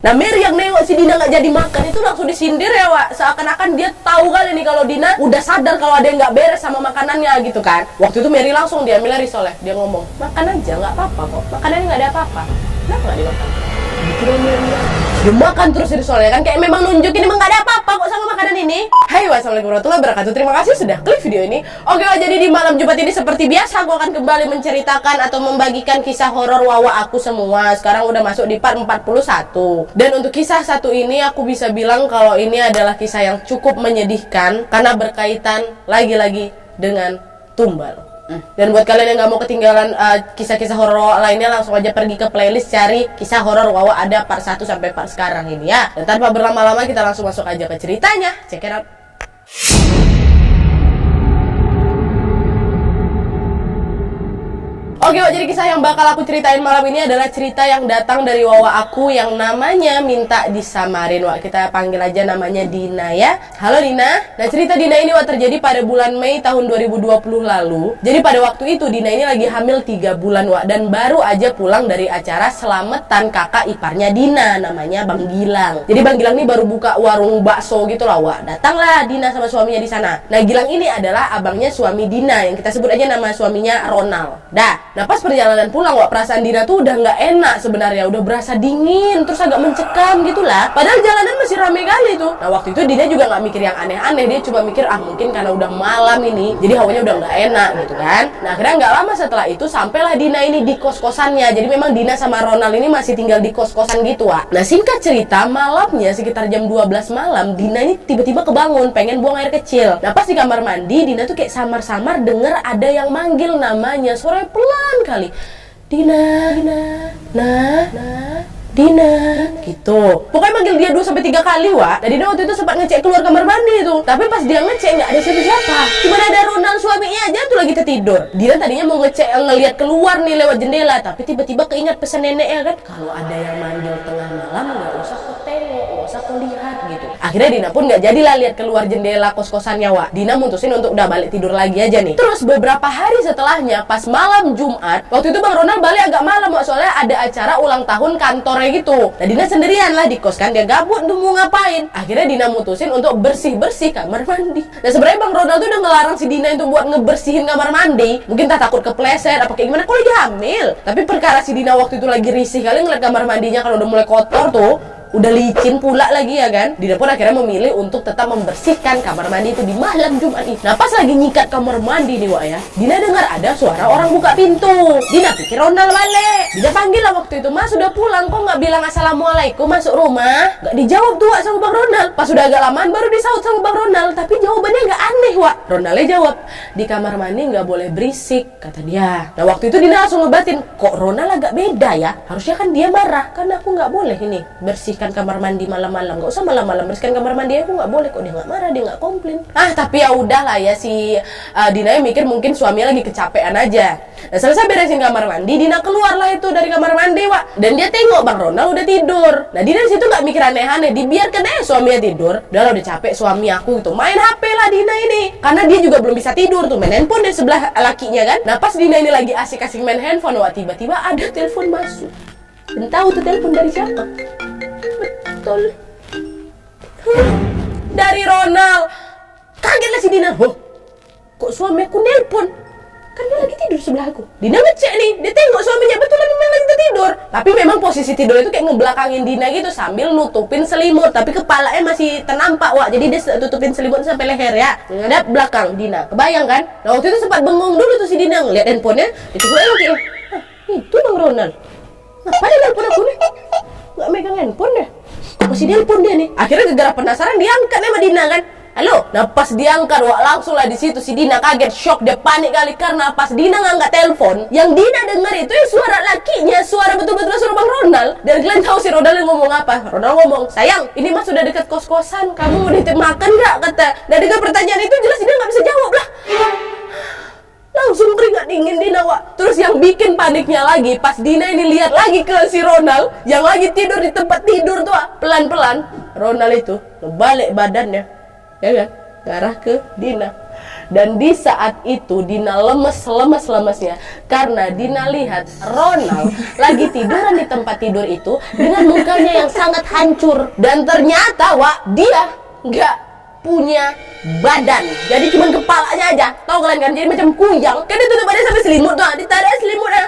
Nah, Mary yang nengok si Dina nggak jadi makan itu langsung disindir ya, Wak. Seakan-akan dia tahu kali nih kalau Dina udah sadar kalau ada yang nggak beres sama makanannya gitu kan. Waktu itu Mary langsung diambil risoleh. Dia ngomong, makan aja, nggak apa-apa kok. Makanannya nggak ada apa-apa. Kenapa nggak dimakan? Dikira Mary dia makan terus risoleh kan, kayak memang nunjukin emang nggak ada apa-apa kok sama makanan ini. Hai, wassalamualaikum warahmatullahi wabarakatuh. Terima kasih sudah klik video ini. Oke, jadi di malam Jumat ini seperti biasa aku akan kembali menceritakan atau membagikan kisah horor Wawa aku semua. Sekarang udah masuk di part 41. Dan untuk kisah satu ini aku bisa bilang kalau ini adalah kisah yang cukup menyedihkan karena berkaitan lagi-lagi dengan tumbal. Dan buat kalian yang nggak mau ketinggalan kisah-kisah horor lainnya, langsung aja pergi ke playlist cari kisah horor Wawa ada part 1 sampai part sekarang ini ya. Dan tanpa berlama-lama kita langsung masuk aja ke ceritanya. Check it out. Oke, jadi kisah yang bakal aku ceritain malam ini adalah cerita yang datang dari Wawa aku yang namanya minta disamarin, Wak. Kita panggil aja namanya Dina ya. Halo Dina. Nah, cerita Dina ini Wak terjadi pada bulan Mei tahun 2020 lalu. Jadi pada waktu itu Dina ini lagi hamil 3 bulan, Wak, dan baru aja pulang dari acara selamatan kakak iparnya Dina, namanya Bang Gilang. Jadi Bang Gilang ini baru buka warung bakso gitu lah, Wak. Datanglah Dina sama suaminya di sana. Nah, Gilang ini adalah abangnya suami Dina yang kita sebut aja nama suaminya Ronald. Nah, pas perjalanan pulang, Wak, perasaan Dina tuh udah nggak enak sebenarnya, udah berasa dingin, terus agak mencekam gitulah. Padahal jalanan masih rame kali tuh. Nah, waktu itu Dina juga nggak mikir yang aneh-aneh, dia cuma mikir mungkin karena udah malam ini, jadi hawanya udah nggak enak gitu kan. Nah, akhirnya nggak lama setelah itu sampailah Dina ini di kos-kosannya. Jadi memang Dina sama Ronald ini masih tinggal di kos-kosan gitu, Wak. Nah, singkat cerita, malamnya sekitar jam 12 malam, Dina ini tiba-tiba kebangun, pengen buang air kecil. Nah, pas di kamar mandi, Dina tuh kayak samar-samar denger ada yang manggil namanya, suaranya pelan kali. Dina, Dina, gitu. Pokoknya manggil dia 2-3 kali, Wak. Dan Dina waktu itu sempat ngecek keluar kamar mandi itu. Tapi pas dia ngecek nggak ada siapa-siapa. Cuma ada Ronald suaminya aja tuh lagi tertidur. Dina tadinya mau ngecek ngelihat keluar nih lewat jendela, tapi tiba-tiba keingat pesan neneknya kan, kalau ada yang manggil tengah malam nggak usah kau tengok, nggak usah kau lihat gitu. Akhirnya Dina pun nggak jadilah lihat keluar jendela kos-kosannya, Wak. Dina mutusin untuk udah balik tidur lagi aja nih. Terus beberapa hari setelahnya, pas malam Jumat, waktu itu Bang Ronald balik agak malam, Wak, soalnya ada acara ulang tahun kantornya gitu. Nah, Dina sendirian lah di kos kan, dia gabut tuh mau ngapain. Akhirnya Dina mutusin untuk bersih-bersih kamar mandi. Nah, sebenarnya Bang Ronald tuh udah ngelarang si Dina itu buat ngebersihin kamar mandi. Mungkin tak takut kepleset apa kayak gimana, kok lagi hamil. Tapi perkara si Dina waktu itu lagi risih kali ngeliat kamar mandinya kalau udah mulai kotor tuh, udah licin pula lagi ya kan. Dina pun akhirnya memilih untuk tetap membersihkan kamar mandi itu di malam Jumat ini. Nah, pas lagi nyikat kamar mandi nih, Wak ya, Dina dengar ada suara orang buka pintu. Dina pikir Ronald balik. Dina panggil lah waktu itu, Mas sudah pulang, kok nggak bilang assalamualaikum masuk rumah? Nggak dijawab tuh, Wak, sama Bang Ronald. Pas sudah agak lamaan baru disaut sama Bang Ronald, tapi jawabannya nggak aneh, Wak. Ronaldnya jawab, di kamar mandi nggak boleh berisik, kata dia. Nah, waktu itu Dina langsung ngebatin, kok Ronald agak beda ya? Harusnya kan dia marah, karena aku nggak boleh ini bersih kamar mandi malam-malam. Nggak usah malam-malam bersihkan kamar mandi, aku nggak boleh kok. Dia nggak marah, dia nggak komplain. Tapi ya udahlah ya, si Dina mikir mungkin suaminya lagi kecapean aja. Nah, selesai beresin kamar mandi, Dina keluarlah itu dari kamar mandi, Wak. Dan dia tengok Bang Ronald udah tidur. Nah, Dina disitu nggak mikir aneh-aneh, dibiarkan aja suaminya tidur. Udah udah capek suami aku gitu, main HP lah Dina ini. Karena dia juga belum bisa tidur tuh, main handphone di sebelah lakinya kan. Nah, pas Dina ini lagi asik-asik main handphone, Wak, tiba-tiba ada telepon masuk. Dan tahu tuh telepon dari siapa? Betul. Dari Ronald. Kagetlah si Dina. Kok suami aku nelpon? Kan dia lagi tidur sebelah aku. Dina ngecek nih, dia tengok suaminya betulan memang lagi tidur. Tapi memang posisi tidur itu kayak ngebelakangin Dina gitu sambil nutupin selimut, tapi kepalanya masih ternampak, Wak. Jadi dia tutupin selimut sampai leher ya. Ngadap belakang Dina. Kebayang kan? Nah, waktu itu sempat bengong dulu tuh si Dina ngeliat handphonenya, dicekuin lagi. Itu Bang Ronald. Ngapain nelpon aku nih? Nggak megang handphone deh. Masih nelpon dia nih. Akhirnya gara-gara penasaran diangkat sama Dina kan. Halo. Nah, pas diangkat, Wak, langsung lah di situ si Dina kaget, shock, dia panik kali karena pas Dina ngangkat telepon, yang Dina dengar itu ya suara lakinya, suara betul-betul suara Bang Ronald. Dan kalian tahu si Ronald yang ngomong apa? Ronald ngomong, sayang, ini Mas sudah dekat kos-kosan, kamu mau nitip makan nggak? Kata. Dan dengan pertanyaan itu jelas Dina nggak bisa jawab lah. Langsung keringat dingin Dina, Wak. Terus yang bikin paniknya lagi, pas Dina ini lihat lagi ke si Ronald yang lagi tidur di tempat tidur tuh, Wak. Pelan-pelan Ronald itu ngebalik badannya, ya kan? ngarah ke Dina. Dan di saat itu Dina lemes-lemesnya karena Dina lihat Ronald lagi tiduran di tempat tidur itu dengan mukanya yang sangat hancur. Dan ternyata dia nggak punya badan, jadi cuma kepalanya aja. Tahu kalian kan, jadi macam kuyang. Kan ditutup badan sampai selimut tuh, ditarik selimutnya,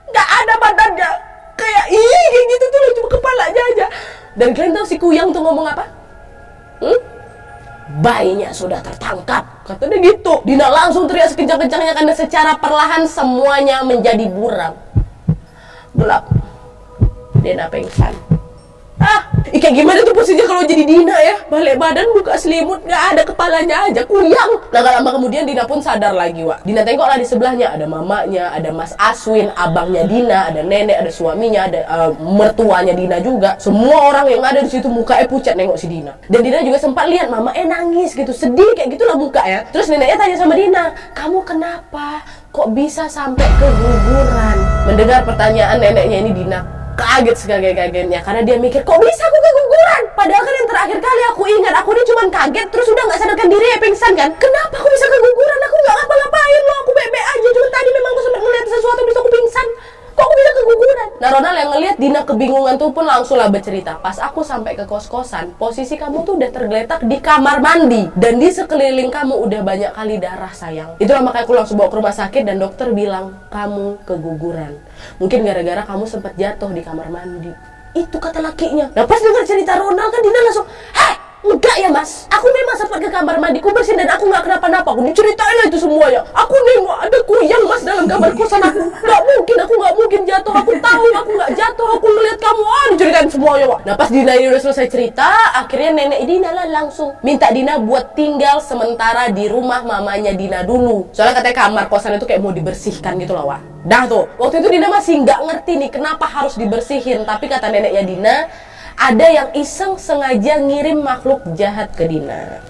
nggak ada badannya. Kayak gitu tuh, cuma kepalanya aja. Dan kalian tahu si kuyang tuh ngomong apa? Bayinya sudah tertangkap, katanya gitu. Dina langsung teriak sekencang-kencangnya karena secara perlahan semuanya menjadi buram, gelap. Dina pingsan. Kayak gimana tuh posisinya kalau jadi Dina ya? Balik badan, buka selimut, nggak ada kepalanya aja, kuyang. Nah, gak lama kemudian Dina pun sadar lagi, Wak. Dina tengoklah di sebelahnya ada mamanya, ada Mas Aswin, abangnya Dina, ada nenek, ada suaminya, ada mertuanya Dina juga. Semua orang yang ada di situ mukanya pucat nengok si Dina. Dan Dina juga sempat lihat mama nangis gitu, sedih kayak gitulah muka ya. Terus neneknya tanya sama Dina, "Kamu kenapa? Kok bisa sampai keguguran?" Mendengar pertanyaan neneknya ini, Dina kaget sekaget-kagetnya karena dia mikir, kok bisa aku keguguran? Padahal kan yang terakhir kali aku ingat, aku ini cuma kaget terus udah nggak sadarkan diri ya, pingsan kan? Kenapa aku bisa keguguran? Aku nggak ngapa-ngapain loh, aku baik-baik aja. Cuma tadi memang aku sempat ngeliat sesuatu bisa aku pingsan. Kok aku bisa keguguran? Nah, Ronald yang ngeliat Dina kebingungan tuh pun langsung lah bercerita, "Pas aku sampai ke kos-kosan, posisi kamu tuh udah tergeletak di kamar mandi dan di sekeliling kamu udah banyak kali darah, sayang. Itulah makanya aku langsung bawa ke rumah sakit dan dokter bilang kamu keguguran. Mungkin gara-gara kamu sempat jatuh di kamar mandi." Itu kata lakinya. Nah, pas dengar cerita Ronald kan Dina langsung, "Heh, enggak ya mas, aku memang sempat ke kamar mandi, aku bersihin dan aku nggak kenapa-napa." Aku diceritain lah itu semuanya. "Aku nengok ada kuyang mas dalam kamar kosan aku. Nggak mungkin jatuh. Aku tahu aku nggak jatuh. Aku ngeliat kamu." Diceritain semuanya, Wak. Nah, pas Dina ini udah selesai cerita, akhirnya nenek Dina lah langsung minta Dina buat tinggal sementara di rumah mamanya Dina dulu. Soalnya katanya kamar kosan itu kayak mau dibersihkan gitu loh, Wak. Dah tuh, waktu itu Dina masih nggak ngerti nih kenapa harus dibersihin. Tapi kata neneknya Dina, ada yang iseng sengaja ngirim makhluk jahat ke Dina.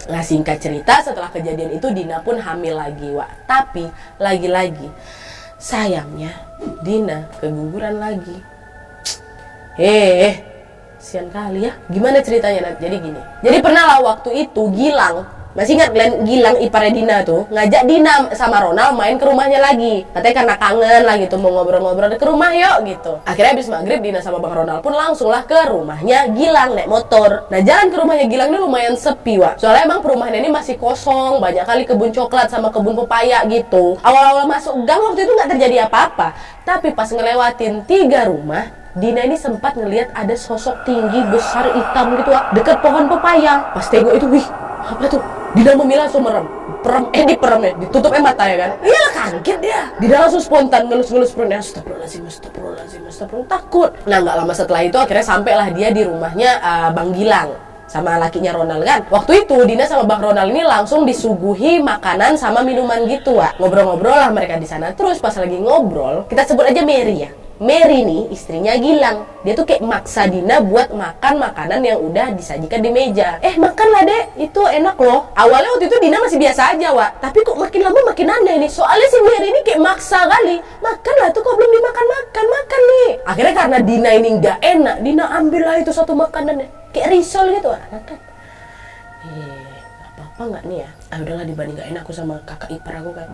Nah, singkat cerita, setelah kejadian itu Dina pun hamil lagi, Wak. Tapi lagi-lagi sayangnya Dina keguguran lagi. Sian kali ya. Gimana ceritanya nanti? Jadi gini. Jadi pernah lah waktu itu Gilang, masih ingat Glenn, Gilang iparnya Dina tuh ngajak Dina sama Ronald main ke rumahnya lagi. Katanya karena kangen lah gitu, mau ngobrol-ngobrol ke rumah yuk gitu. Akhirnya habis maghrib Dina sama Bang Ronald pun langsung lah ke rumahnya Gilang naik motor. Nah, jalan ke rumahnya Gilang ini lumayan sepi, Wak. Soalnya emang perumahan ini masih kosong, banyak kali kebun coklat sama kebun pepaya gitu. Awal-awal masuk gang waktu itu nggak terjadi apa-apa. Tapi pas ngelewatin 3 rumah, Dina ini sempat ngelihat ada sosok tinggi besar hitam gitu, Wak, deket pohon pepaya. Pas tengok itu, wih, apa tuh? Dina memilah langsung merem, diperem ya, ditutupnya mata ya kan? Iyalah, kaget dia. Dina langsung spontan ngelus-ngelus perutnya, astagfirullahaladzim, takut. Nah, nggak lama setelah itu akhirnya sampailah dia di rumahnya Bang Gilang sama lakinya Ronald kan. Waktu itu Dina sama Bang Ronald ini langsung disuguhi makanan sama minuman gitu, Wak. Ngobrol-ngobrol lah mereka di sana. Terus pas lagi ngobrol, kita sebut aja Mary ya. Mary nih istrinya Gilang, dia tuh kayak maksa Dina buat makan makanan yang udah disajikan di meja. Makanlah dek, itu enak loh. Awalnya waktu itu Dina masih biasa aja, Wak. Tapi kok makin lama makin aneh nih. Soalnya si Mary ini kayak maksa kali. Makanlah tuh, kok belum dimakan, makan nih. Akhirnya karena Dina ini nggak enak, Dina ambil lah itu satu makanan kayak risol gitu, Wak. Makan. Apa-apa nggak nih ya? Udahlah, dibanding nggak enak aku sama kakak ipar aku kan.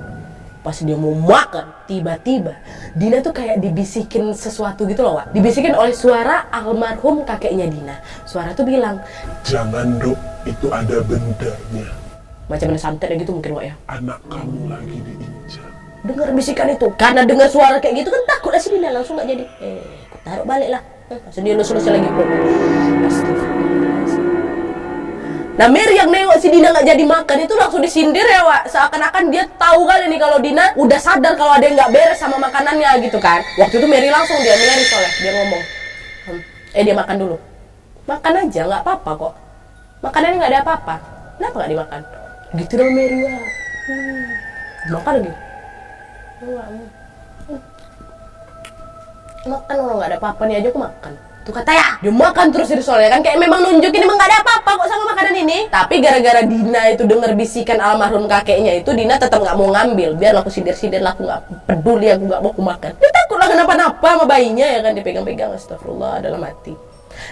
Pas dia mau makan, tiba-tiba Dina tuh kayak dibisikin sesuatu gitu loh, Wak. Dibisikin oleh suara almarhum kakeknya Dina. Suara tuh bilang, "Jangan dok, itu ada bendernya." Macam mana santet gitu mungkin, Wak ya. "Anak kamu lagi diincar." Dengar bisikan itu, karena dengar suara kayak gitu kan takut lah si Dina, langsung nggak jadi. Aku taruh balik lah. Langsung dia lulus lagi bro. Nah, Mary yang nengok si Dina nggak jadi makan itu langsung disindir ya, Wak. Seakan-akan dia tahu kali nih kalau Dina udah sadar kalau ada yang nggak beres sama makanannya gitu kan. Waktu itu Mary langsung dia soalnya dia ngomong, dia makan dulu. Makan aja, nggak apa-apa kok. Makanannya nggak ada apa-apa. Kenapa nggak dimakan? Gitu dong Mary, Wak. Makan lagi. Makan kalau nggak ada apa-apa nih aja aku makan. Tuh kata ya, dia makan terus itu soalnya kan kayak memang nunjukin emang gak ada apa-apa kok sama makanan ini. Tapi gara-gara Dina itu denger bisikan almarhum kakeknya itu, Dina tetap nggak mau ngambil. Biar aku sindir-sindir lah, aku nggak peduli, aku nggak mau aku makan. Dia takut lah kenapa-napa sama bayinya ya kan, dipegang-pegang, astagfirullah dalam hati.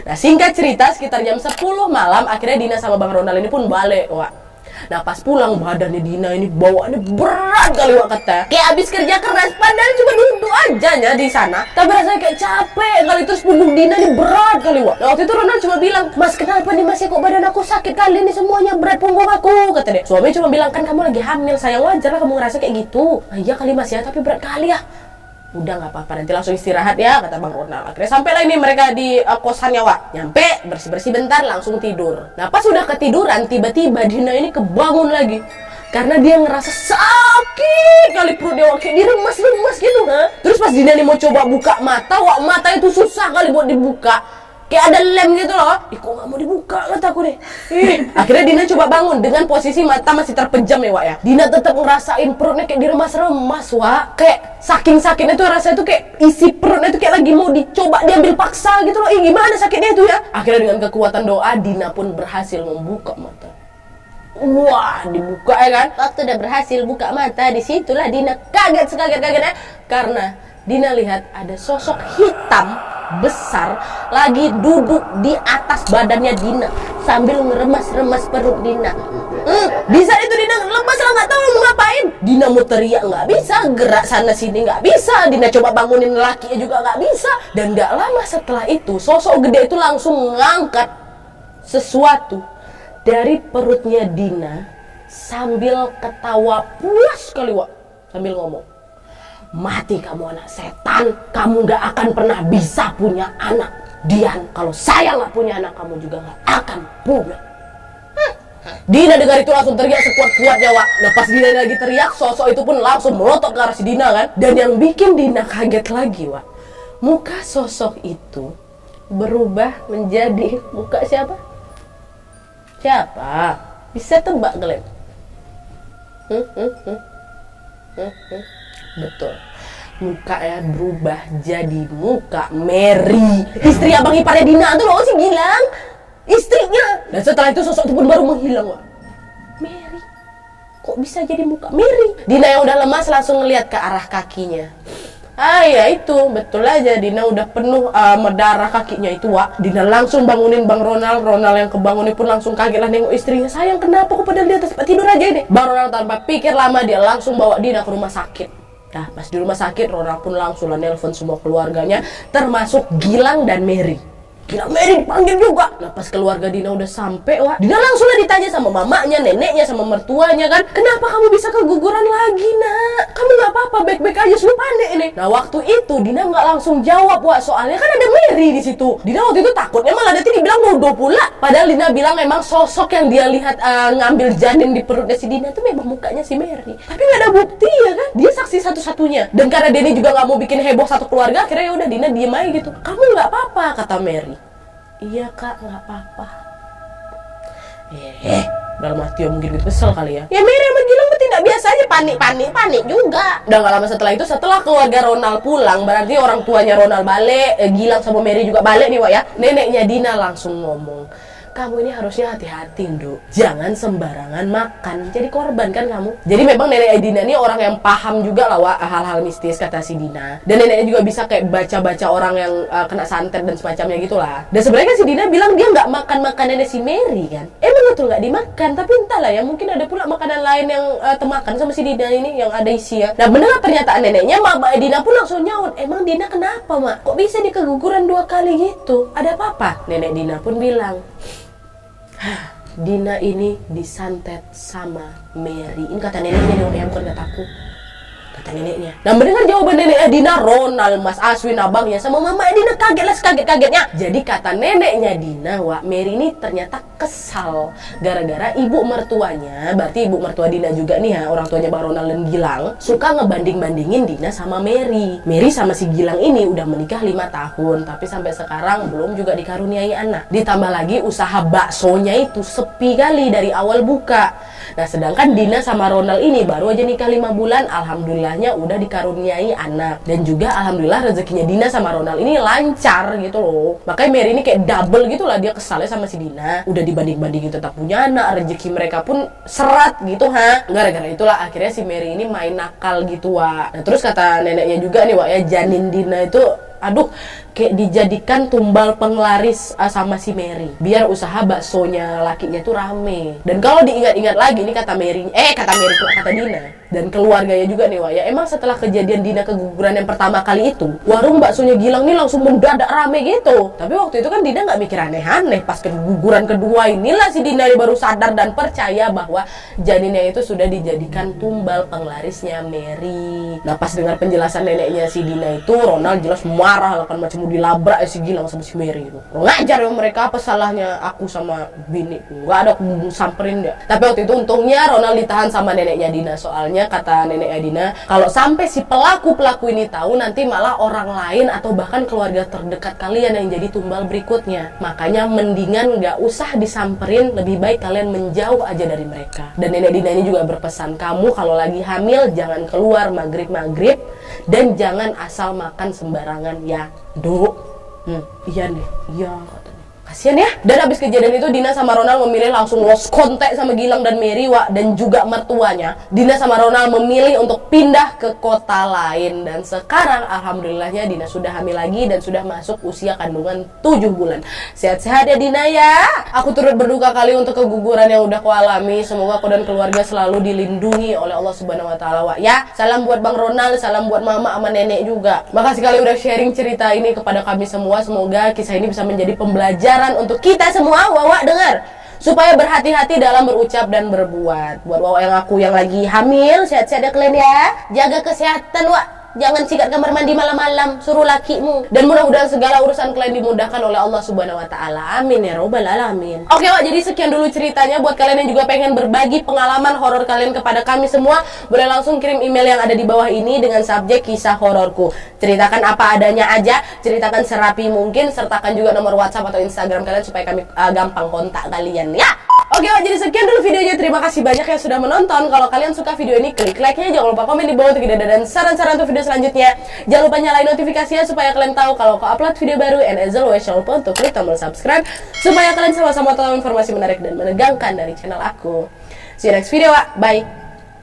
Nah singkat cerita sekitar jam 10 malam akhirnya Dina sama Bang Ronald ini pun balik Wak. Nah pas pulang badannya Dina ini bawaannya berat kali Wak kata. Kayak habis kerja keras padahal cuma duduk aja ya di sana. Tapi rasanya kayak capek kali, terus punggung Dina ini berat kali Wak. Nah waktu itu Ronald cuma bilang, "Mas kenapa nih Mas, kok badan aku sakit kali ini, semuanya berat punggung aku," kata dia. Suami cuma bilang, "Kan kamu lagi hamil sayang, wajar lah kamu ngerasa kayak gitu." "Ah, iya kali Mas ya, tapi berat kali ya." "Udah nggak apa-apa, nanti langsung istirahat ya," kata Bang Ronald. Akhirnya sampailah ini mereka di kosannya Wak. Nyampe bersih-bersih bentar langsung tidur. Nah pas udah ketiduran tiba-tiba Dina ini kebangun lagi karena dia ngerasa sakit kali perut dia Wak, kayak diremas-remas gitu. Terus pas Dina ini mau coba buka mata Wak, mata itu susah kali buat dibuka. Kayak ada lem gitu loh. Kok nggak mau dibuka kataku deh. Akhirnya Dina coba bangun dengan posisi mata masih terpejam ya Wak ya. Dina tetap ngerasain perutnya kayak diremas-remas Wak. Kayak saking sakitnya tuh rasanya tuh kayak isi perutnya tuh kayak lagi mau dicoba diambil paksa gitu loh. Gimana sakitnya itu ya. Akhirnya dengan kekuatan doa Dina pun berhasil membuka mata. Wah dibuka ya kan. Waktu udah berhasil buka mata, disitulah Dina kaget sekaget-kagetnya karena Dina lihat ada sosok hitam besar lagi duduk di atas badannya Dina sambil ngeremas-remas perut Dina. Di saat itu Dina lemas lah, nggak tahu mau ngapain. Dina mau teriak nggak bisa, gerak sana sini nggak bisa. Dina coba bangunin lakinya juga nggak bisa. Dan nggak lama setelah itu sosok gede itu langsung ngangkat sesuatu dari perutnya Dina sambil ketawa puas kali Wak, sambil ngomong, "Mati kamu anak setan, kamu gak akan pernah bisa punya anak. Dian, kalau saya gak punya anak, kamu juga gak akan punya." Dina dengar itu langsung teriak sekuat-kuatnya Wak. Nah pas Dina lagi teriak, sosok itu pun langsung melotot ke arah si Dina kan. Dan yang bikin Dina kaget lagi Wak, muka sosok itu berubah menjadi muka siapa? Siapa? Bisa tebak kalian? Betul, mukanya berubah jadi muka Mary, istri abang iparnya Dina tuh loh, si Gilang, istrinya. Dan setelah itu sosok itu pun baru menghilang Wak. Mary, kok bisa jadi muka Mary? Dina yang udah lemas langsung ngeliat ke arah kakinya. Ya itu, betul aja Dina udah penuh darah kakinya itu Wak. Dina langsung bangunin Bang Ronald. Ronald yang kebangunin pun langsung kaget lah nengok istrinya. "Sayang kenapa kok pada di atas, tidur aja ini." Bang Ronald tanpa pikir lama dia langsung bawa Dina ke rumah sakit. Nah pas di rumah sakit Ronald pun langsung lah nelpon semua keluarganya termasuk Gilang dan Mary. Gilang, Mary dipanggil juga. Nah pas keluarga Dina udah sampai Wak, Dina langsung lah ditanya sama mamanya, neneknya, sama mertuanya kan, "Kenapa kamu bisa keguguran lagi nak? Kamu nggak apa-apa, baik-baik aja, lu panik ini." Nah waktu itu Dina nggak langsung jawab Wak, soalnya kan ada Mary di situ. Dina waktu itu takutnya malah nanti dibilang bodoh pula. Padahal Dina bilang memang sosok yang dia lihat ngambil janin di perutnya si Dina itu memang mukanya si Mary. Tapi nggak ada bukti ya kan, dia saksi satu-satunya. Dan karena Dina juga nggak mau bikin heboh satu keluarga, akhirnya ya udah Dina diem aja gitu. "Kamu nggak apa-apa," kata Mary. "Iya kak, nggak apa-apa." Dalam hati mungkin gitu kesel kali ya. Ya Mary sama Gilang bertindak biasa aja, panik juga. Udah gak lama setelah itu, setelah keluarga Ronald pulang, berarti orang tuanya Ronald balik, Gilang sama Mary juga balik nih Wak ya. Neneknya Dina langsung ngomong, "Kamu ini harusnya hati-hati Nduk, jangan sembarangan makan, jadi korban kan kamu." Jadi memang nenek Dina ini orang yang paham juga lah Wak, hal-hal mistis kata si Dina. Dan neneknya juga bisa kayak baca-baca orang yang kena santet dan semacamnya gitulah. Dan sebenarnya kan si Dina bilang dia nggak makan makanannya si Mary kan. Emang betul nggak dimakan, tapi entahlah ya, mungkin ada pula makanan lain yang termakan sama si Dina ini yang ada isinya. Nah mendengar pernyataan neneknya, Mak Dina pun langsung nyaut, "Emang Dina kenapa Mak? Kok bisa dia keguguran 2 kali gitu? Ada apa-apa?" Nenek Dina pun bilang, "Dina ini disantet sama Mary." Ini kata neneknya nih, bukan kataku. Kata neneknya. Nah mendengar jawaban neneknya Dina, Ronald, Mas Aswin, abangnya, sama mama Dina kagetlah sekaget-kagetnya. Jadi kata neneknya Dina, Wak, Mary ini ternyata kesal gara-gara ibu mertuanya, berarti ibu mertua Dina juga nih ya, orang tuanya Bang Ronald dan Gilang, suka ngebanding-bandingin Dina sama Mary. Mary sama si Gilang ini udah menikah 5 tahun, tapi sampai sekarang belum juga dikaruniai anak. Ditambah lagi usaha baksonya itu sepi kali dari awal buka. Nah sedangkan Dina sama Ronald ini baru aja nikah 5 bulan, alhamdulillahnya udah dikaruniai anak. Dan juga alhamdulillah rezekinya Dina sama Ronald ini lancar gitu loh. Makanya Mary ini kayak double gitu lah, dia kesalnya sama si Dina. Udah dibanding-bandingin tetap punya anak, rezeki mereka pun serat gitu ha. Gara-gara itulah akhirnya si Mary ini main nakal gitu Wak. Nah terus kata neneknya juga nih Wak ya, janin Dina itu, aduh, kayak dijadikan tumbal penglaris sama si Mary, biar usaha baksonya lakinya tuh rame. Dan kalau diingat-ingat lagi, ini kata Dina dan keluarganya juga nih, Wak, ya emang setelah kejadian Dina keguguran yang pertama kali itu, warung baksonya Gilang nih langsung mendadak rame gitu. Tapi waktu itu kan Dina nggak mikir aneh-aneh. Pas keguguran kedua inilah si Dina baru sadar dan percaya bahwa janinnya itu sudah dijadikan tumbal penglarisnya Mary. Nah pas dengar penjelasan neneknya si Dina itu, Ronald jelas marah lah kan, macam mau dilabrak si Gilang sama si Mary itu. Ngajar ya mereka, apa salahnya aku sama bini, nggak ada aku samperin dia. Tapi waktu itu untungnya Ronald ditahan sama neneknya Dina, soalnya kata nenek Dina, kalau sampai si pelaku ini tahu, nanti malah orang lain atau bahkan keluarga terdekat kalian yang jadi tumbal berikutnya. Makanya mendingan nggak usah disamperin, lebih baik kalian menjauh aja dari mereka. Dan nenek Dina ini juga berpesan, kamu kalau lagi hamil jangan keluar maghrib dan jangan asal makan sembarangan ya, Dok. Iya nih, iya katanya. Kasian ya. Dan habis kejadian itu Dina sama Ronald memilih langsung lost contact sama Gilang dan Mary, Wak, dan juga mertuanya. Dina sama Ronald memilih untuk pindah ke kota lain, dan sekarang alhamdulillahnya Dina sudah hamil lagi dan sudah masuk usia kandungan 7 bulan. Sehat-sehat ya Dina ya. Aku turut berduka kali untuk keguguran yang udah kau alami. Semoga kau dan keluarga selalu dilindungi oleh Allah Subhanahu wa taala, Wak, ya. Salam buat Bang Ronald, salam buat mama sama nenek juga. Makasih kali udah sharing cerita ini kepada kami semua. Semoga kisah ini bisa menjadi pembelajaran untuk kita semua, Wawa dengar, supaya berhati-hati dalam berucap dan berbuat. Buat Wawa yang lagi hamil, sehat-sehat ya kalian ya, jaga kesehatan, Wak. Jangan sikat kamar mandi malam-malam, suruh lakimu. Dan mudah-mudahan segala urusan kalian dimudahkan oleh Allah Subhanahu wa taala. Amin ya robbal alamin. Oke, Wak, jadi sekian dulu ceritanya. Buat kalian yang juga pengen berbagi pengalaman horor kalian kepada kami semua, boleh langsung kirim email yang ada di bawah ini dengan subjek kisah hororku. Ceritakan apa adanya aja, ceritakan serapi mungkin, sertakan juga nomor WhatsApp atau Instagram kalian supaya kami gampang kontak kalian ya. Oke, Wak, jadi sekian dulu videonya. Terima kasih banyak yang sudah menonton. Kalau kalian suka video ini, klik like-nya. Jangan lupa komen di bawah untuk ide dan saran-saran untuk video selanjutnya. Jangan lupa nyalain notifikasinya supaya kalian tahu kalau aku upload video baru. And as always, jangan lupa untuk klik tombol subscribe supaya kalian sama-sama tahu informasi menarik dan menegangkan dari channel aku. See you next video, Wak. Bye.